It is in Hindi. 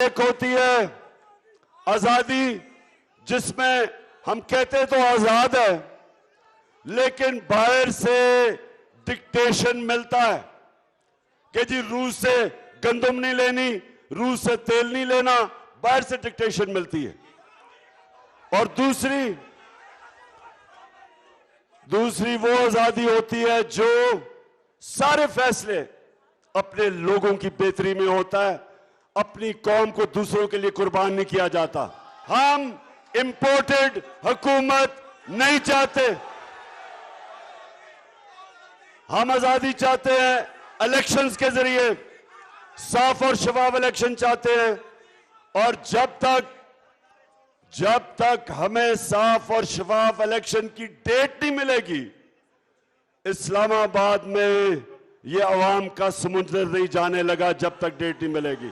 एक होती है आजादी, जिसमें हम कहते तो आजाद है, लेकिन बाहर से डिक्टेशन मिलता है कि जी रूस से गंदम नहीं लेनी, रूस से तेल नहीं लेना, बाहर से डिक्टेशन मिलती है। और दूसरी वो आजादी होती है जो सारे फैसले अपने लोगों की बेहतरी में होता है, अपनी कौम को दूसरों के लिए कुर्बान नहीं किया जाता। हम इंपोर्टेड हुकूमत नहीं चाहते, हम आजादी चाहते हैं, इलेक्शंस के जरिए साफ और शफाफ इलेक्शन चाहते हैं। और जब तक हमें साफ और शफाफ इलेक्शन की डेट नहीं मिलेगी, इस्लामाबाद में ये अवाम का समुद्र नहीं जाने लगा जब तक डेट नहीं मिलेगी।